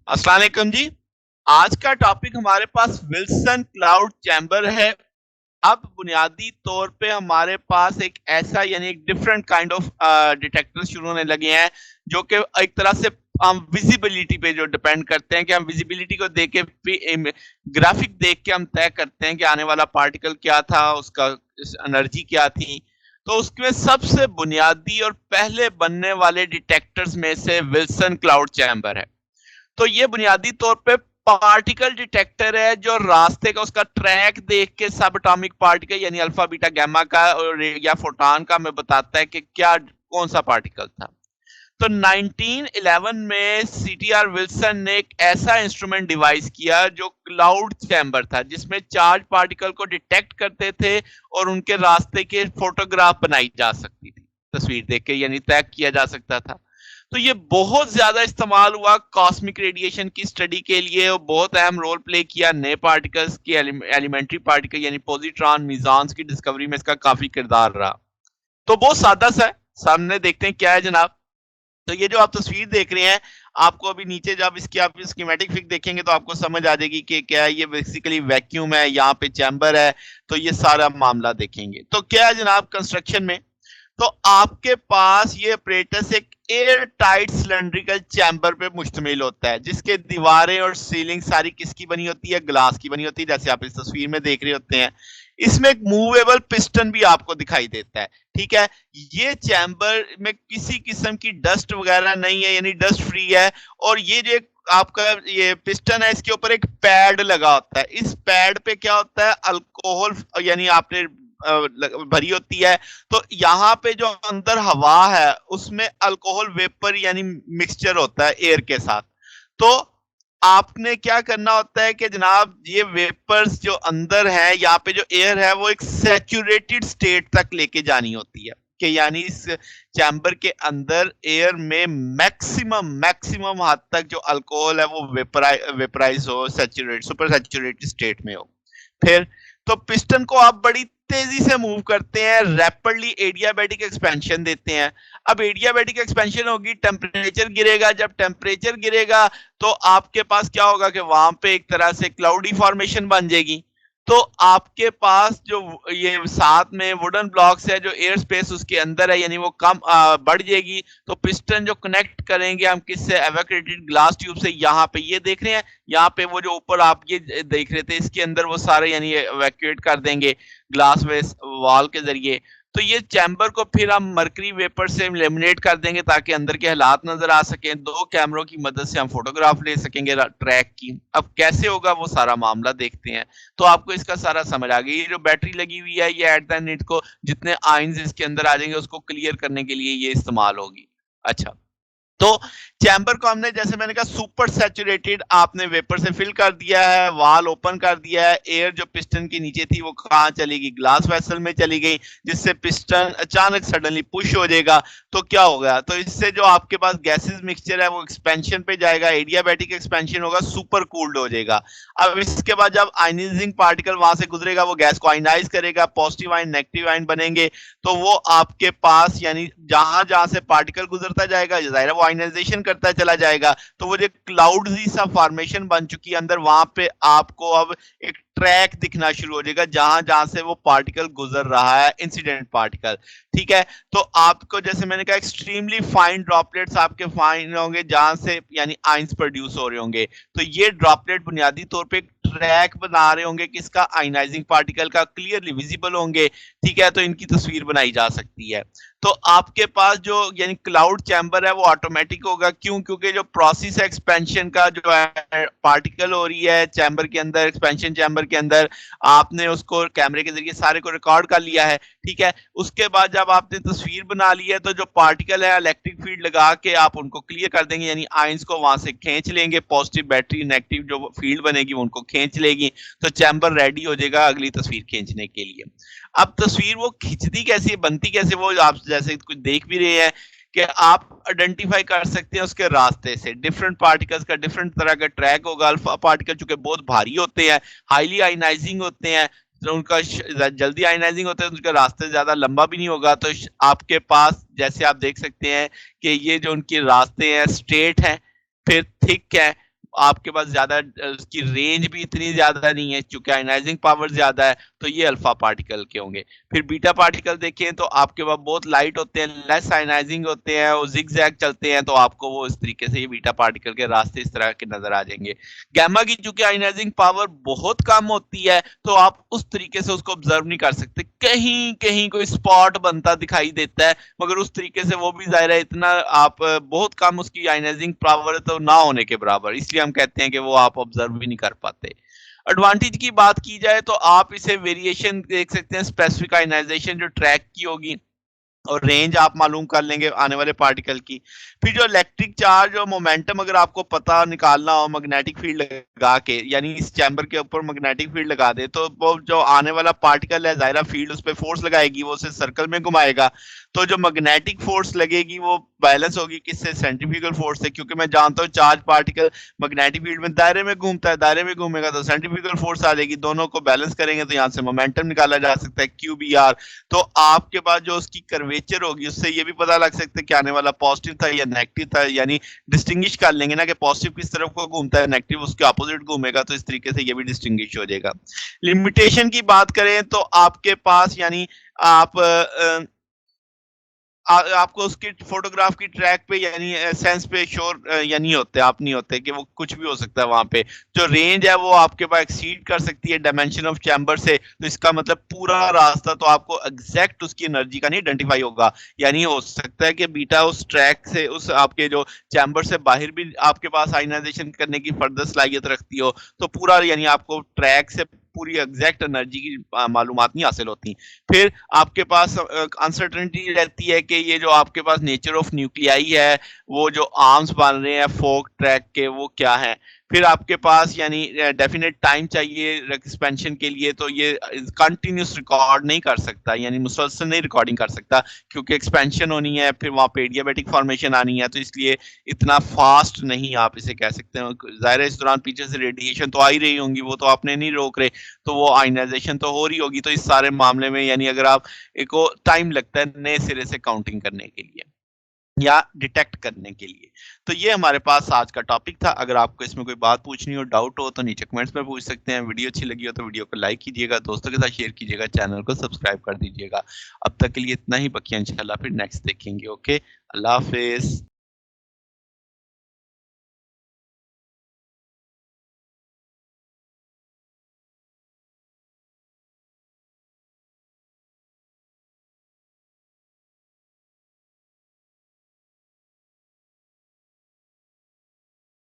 अस्सलाम वालेकुम जी। आज का टॉपिक हमारे पास विल्सन क्लाउड चैम्बर है। अब बुनियादी तौर पे हमारे पास एक ऐसा यानी एक डिफरेंट काइंड ऑफ डिटेक्टर शुरू होने लगे हैं, जो कि एक तरह से हम विजिबिलिटी पे जो डिपेंड करते हैं कि हम विजिबिलिटी को देख के ग्राफिक देख के हम तय करते हैं कि आने वाला पार्टिकल क्या था, उसका एनर्जी क्या थी। तो उसमें सबसे बुनियादी और पहले बनने वाले डिटेक्टर्स में से विल्सन क्लाउड चैम्बर है। तो ये बुनियादी तौर पे पार्टिकल डिटेक्टर है जो रास्ते का उसका ट्रैक देख के सब एटॉमिक पार्टिकल यानी अल्फा बीटा गामा का और या फोटॉन का हमें बताता है कि क्या कौन सा पार्टिकल था। तो 1911 में सीटीआर विल्सन ने एक ऐसा इंस्ट्रूमेंट डिवाइस किया जो क्लाउड चैम्बर था, जिसमें चार्ज पार्टिकल को डिटेक्ट करते थे और उनके रास्ते के फोटोग्राफ बनाई जा सकती थी, तस्वीर देख के यानी तय किया जा सकता था। तो ये बहुत ज्यादा इस्तेमाल हुआ कॉस्मिक रेडिएशन की स्टडी के लिए और बहुत अहम रोल प्ले किया नए पार्टिकल्स की एलिमेंट्री पार्टिकल यानी पॉजिट्रॉन मीजॉन्स की डिस्कवरी में इसका काफी किरदार रहा। तो बहुत सादा सा है, सामने देखते हैं क्या है जनाब। तो ये जो आप तस्वीर देख रहे हैं, आपको अभी नीचे जब इसकी आप स्कीमेटिक फिग देखेंगे तो आपको समझ आ जाएगी कि क्या है। ये बेसिकली वैक्यूम है, यहाँ पे चैम्बर है। तो ये सारा मामला देखेंगे तो क्या है जनाब कंस्ट्रक्शन में। तो आपके पास ये apparatus एक एयर टाइट सिलेंड्रिकल चैम्बर पे मुश्तमिल होता है, जिसके दीवारें और सीलिंग सारी किसकी बनी होती है, ग्लास की बनी होती है, जैसे आप इस तस्वीर में देख रहे होते हैं। इसमें एक मूवेबल पिस्टन भी आपको दिखाई देता है। ठीक है, ये चैम्बर में किसी किस्म की डस्ट वगैरह नहीं है, यानी डस्ट फ्री है। और ये जो आपका ये पिस्टन है, इसके ऊपर एक पैड लगा होता है। इस पैड पे क्या होता है, अल्कोहल यानी आपने भरी होती है। तो यहाँ पे जो अंदर हवा है उसमें अल्कोहल वेपर यानी मिक्सचर होता है एयर के साथ। तो आपने क्या करना होता है कि जनाब ये वेपर्स जो अंदर है, यहाँ पे जो एयर है वो एक सैचुरेटेड स्टेट तक लेके जानी होती है, कि यानी इस चैम्बर के अंदर एयर में मैक्सिमम मैक्सिमम हद तक जो अल्कोहल है वो वेपराइज हो, सैचुरेट सुपर सैचुरेटेड स्टेट में हो। फिर तो पिस्टन को आप बड़ी तेजी से मूव करते हैं, रैपिडली एडियाबैटिक एक्सपेंशन देते हैं। अब एडियाबैटिक एक्सपेंशन होगी, टेम्परेचर गिरेगा। जब टेम्परेचर गिरेगा तो आपके पास क्या होगा कि वहां पे एक तरह से क्लाउडी फॉर्मेशन बन जाएगी। तो आपके पास जो ये साथ में वुडन ब्लॉक्स है, जो एयर स्पेस उसके अंदर है, यानी वो कम बढ़ जाएगी। तो पिस्टन जो कनेक्ट करेंगे हम किससे, एवेक्यूएटेड ग्लास ट्यूब से। यहाँ पे ये देख रहे हैं, यहाँ पे वो जो ऊपर आप ये देख रहे थे, इसके अंदर वो सारे यानी एवेक्यूएट कर देंगे ग्लास वेस वॉल के जरिए। तो ये चैम्बर को फिर हम मरकरी वेपर से लेमिनेट कर देंगे ताकि अंदर के हालात नजर आ सकें। दो कैमरों की मदद से हम फोटोग्राफ ले सकेंगे ट्रैक की। अब कैसे होगा वो सारा मामला देखते हैं। तो आपको इसका सारा समझ आ गया। ये जो बैटरी लगी हुई है, ये एट द एंड को जितने आयंस इसके अंदर आ जाएंगे उसको क्लियर करने के लिए ये इस्तेमाल होगी। अच्छा, तो चैम्बर को हमने जैसे मैंने कहा सुपर सैचुरेटेड आपने वेपर से फिल कर दिया है, वाल ओपन कर दिया है। एयर जो पिस्टन के नीचे थी वो कहाँ चलेगी, ग्लास वेसल में चली गई, जिससे पिस्टन अचानक सडनली पुश हो जाएगा। तो क्या होगा, तो इससे जो आपके पास गैसेस मिक्सचर है वो एक्सपेंशन पे जाएगा, एडियाबैटिक एक्सपेंशन होगा, सुपर कूल्ड हो जाएगा। अब इसके बाद जब आयनाइजिंग पार्टिकल वहां से गुजरेगा वो गैस को आयनाइज करेगा, पॉजिटिव आयन नेगेटिव आयन बनेंगे। तो वो आपके पास यानी जहां जहां से पार्टिकल गुजरता जाएगा, जाहिर है वो आयनाइजेशन करता चला जाएगा। तो वो जो क्लाउड सा फॉर्मेशन बन चुकी है अंदर, वहां पे आपको अब एक ट्रैक दिखना शुरू हो जाएगा जहां जहां से वो पार्टिकल गुजर रहा है, इंसिडेंट पार्टिकल। ठीक है, तो आपको जैसे मैंने कहा एक्सट्रीमली फाइन ड्रॉपलेट्स आपके फाइन होंगे जहां से यानी आइंस प्रोड्यूस हो रहे होंगे। तो ये ड्रॉपलेट बुनियादी तौर पे ट्रैक बना रहे होंगे किसका, आयनाइजिंग पार्टिकल का, क्लियरली विजिबल होंगे। ठीक है, तो इनकी तस्वीर बनाई जा सकती है। तो आपके पास जो यानी क्लाउड चैम्बर है वो ऑटोमेटिक होगा। क्यों, क्योंकि जो प्रोसेस है एक्सपेंशन का, जो है पार्टिकल हो रही है चैम्बर के अंदर, एक्सपेंशन चैम्बर के अंदर, आपने उसको कैमरे के जरिए सारे को रिकॉर्ड कर लिया है। ठीक है, उसके बाद जब आपने तस्वीर बना ली है तो जो पार्टिकल है इलेक्ट्रिक फील्ड लगा के आप उनको क्लियर कर देंगे, यानी आयंस को वहां से खींच लेंगे। पॉजिटिव बैटरी नेगेटिव जो फील्ड बनेगी उनको खींच लेगी। तो चैम्बर रेडी हो जाएगा अगली तस्वीर खींचने के लिए। अब तस्वीर वो खिंचती कैसे, बनती कैसे, वो आप जैसे कुछ देख भी रहे हैं कि आप आइडेंटिफाई कर सकते हैं उसके रास्ते से। डिफरेंट पार्टिकल्स का डिफरेंट तरह का ट्रैक होगा। अल्फा पार्टिकल चूंकि बहुत भारी होते हैं, हाईली आयनाइजिंग होते हैं, तो उनका जल्दी आयनाइजिंग होता है, तो उनका रास्ते ज्यादा लंबा भी नहीं होगा। तो आपके पास जैसे आप देख सकते हैं कि ये जो उनके रास्ते हैं स्ट्रेट हैं, फिर थिक है, आपके पास ज़्यादा उसकी रेंज भी इतनी ज़्यादा नहीं है, चूँकि आयनाइज़िंग पावर ज़्यादा है, तो ये अल्फ़ा पार्टिकल के होंगे। फिर बीटा पार्टिकल देखें तो आपके पास बहुत लाइट होते हैं, लेस आयनाइज़िंग होते हैं और ज़िगज़ैग चलते हैं, तो आपको वो इस तरीके से ये बीटा पार्टिकल के रास्ते इस तरह के नज़र आ जाएँगे। गामा की चूँकि आयनाइज़िंग पावर बहुत कम होती है, तो आप उस तरीके से उसको ऑब्ज़र्व नहीं कर सकते। कहीं-कहीं कोई स्पॉट बनता दिखाई देता है, मगर उस तरीके से वो भी ज़ाहिर है इतना आप बहुत कम उसकी आयनाइज़िंग पावर तो ना होने के बराबर, इसलिए हम कहते हैं कि वो आप ऑब्ज़र्व भी नहीं कर पाते। एडवांटेज की बात की जाए तो आप इसे वेरिएशन देख सकते हैं, स्पेसिफिक आयनाइज़ेशन जो ट्रैक की होगी और रेंज आप मालूम कर लेंगे आने वाले पार्टिकल की। फिर जो इलेक्ट्रिक चार्ज और मोमेंटम अगर आपको पता निकालना हो मैग्नेटिक फील्ड लगा के, यानी इस चैम्बर के ऊपर मैग्नेटिक फील्ड लगा दे, तो वो जो आने वाला पार्टिकल है ज़ाहिर है फील्ड उस पे फोर्स लगाएगी, वो उसे सर्कल में घुमाएगा। तो जो मैग्नेटिक फोर्स लगेगी वो बैलेंस होगी किससे? सेंट्रीफ्यूगल फोर्स से, क्योंकि मैं जानता हूँ चार्ज पार्टिकल मैग्नेटिक फील्ड में दायरे में घूमता है, दायरे में घूमेगा तो सेंट्रीफ्यूगल फोर्स आ जाएगी, दोनों को बैलेंस करेंगे तो यहाँ से मोमेंटम निकाला जा सकता है QBR। तो आपके पास जो उसकी कर्वेचर होगी उससे ये भी पता लग सकता है कि आने वाला पॉजिटिव था या नेगेटिव था, यानी डिस्टिंग्विश कर लेंगे ना कि पॉजिटिव किस तरफ को घूमता है, नेगेटिव उसके अपोजिट घूमेगा, तो इस तरीके से ये भी डिस्टिंग्विश हो जाएगा। लिमिटेशन की बात करें तो आपके पास यानी आप आपको उसकी फोटोग्राफ की ट्रैक पे यानी सेंस पे श्योर या नहीं होते, आप नहीं होते कि वो कुछ भी हो सकता है वहाँ पे। जो रेंज है वो आपके पास एक्सीड कर सकती है डायमेंशन ऑफ चैम्बर से, तो इसका मतलब पूरा रास्ता तो आपको एग्जैक्ट उसकी एनर्जी का नहीं आइडेंटिफाई होगा। यानी हो सकता है कि बीटा उस ट्रैक से, उस आपके जो चैम्बर से बाहर भी आपके पास आयनाइजेशन करने की फर्दर सलाहियत रखती हो, तो पूरा यानी आपको ट्रैक से पूरी एग्जैक्ट एनर्जी की मालूमात नहीं हासिल होती। फिर आपके पास अनसर्टेनिटी रहती है कि ये जो आपके पास नेचर ऑफ न्यूक्लियाई है, वो जो आर्म्स बन रहे हैं फोक ट्रैक के, वो क्या है। फिर आपके पास यानी डेफिनेट टाइम चाहिए एक्सपेंशन के लिए, तो ये कंटिन्यूस रिकॉर्ड नहीं कर सकता, यानी मुसलसल नहीं रिकॉर्डिंग कर सकता, क्योंकि एक्सपेंशन होनी है, फिर वहाँ पे एडियाबैटिक फॉर्मेशन आनी है, तो इसलिए इतना फास्ट नहीं आप इसे कह सकते हो। ज़ाहिर है इस दौरान पीछे से रेडिएशन तो आ ही रही होंगी, वो तो आपने नहीं रोक रहे, तो वो आयनाइजेशन तो हो रही होगी। तो इस सारे मामले में यानी अगर आप को टाइम लगता है नए सिरे से काउंटिंग करने के लिए या डिटेक्ट करने के लिए। तो ये हमारे पास आज का टॉपिक था। अगर आपको इसमें कोई बात पूछनी हो, डाउट हो, तो नीचे कमेंट्स में पूछ सकते हैं। वीडियो अच्छी लगी हो तो वीडियो को लाइक कीजिएगा, दोस्तों के साथ शेयर कीजिएगा, चैनल को सब्सक्राइब कर दीजिएगा। अब तक के लिए इतना ही, बाकी इंशाल्लाह फिर नेक्स्ट देखेंगे। ओके, अल्लाह हाफ़िज़।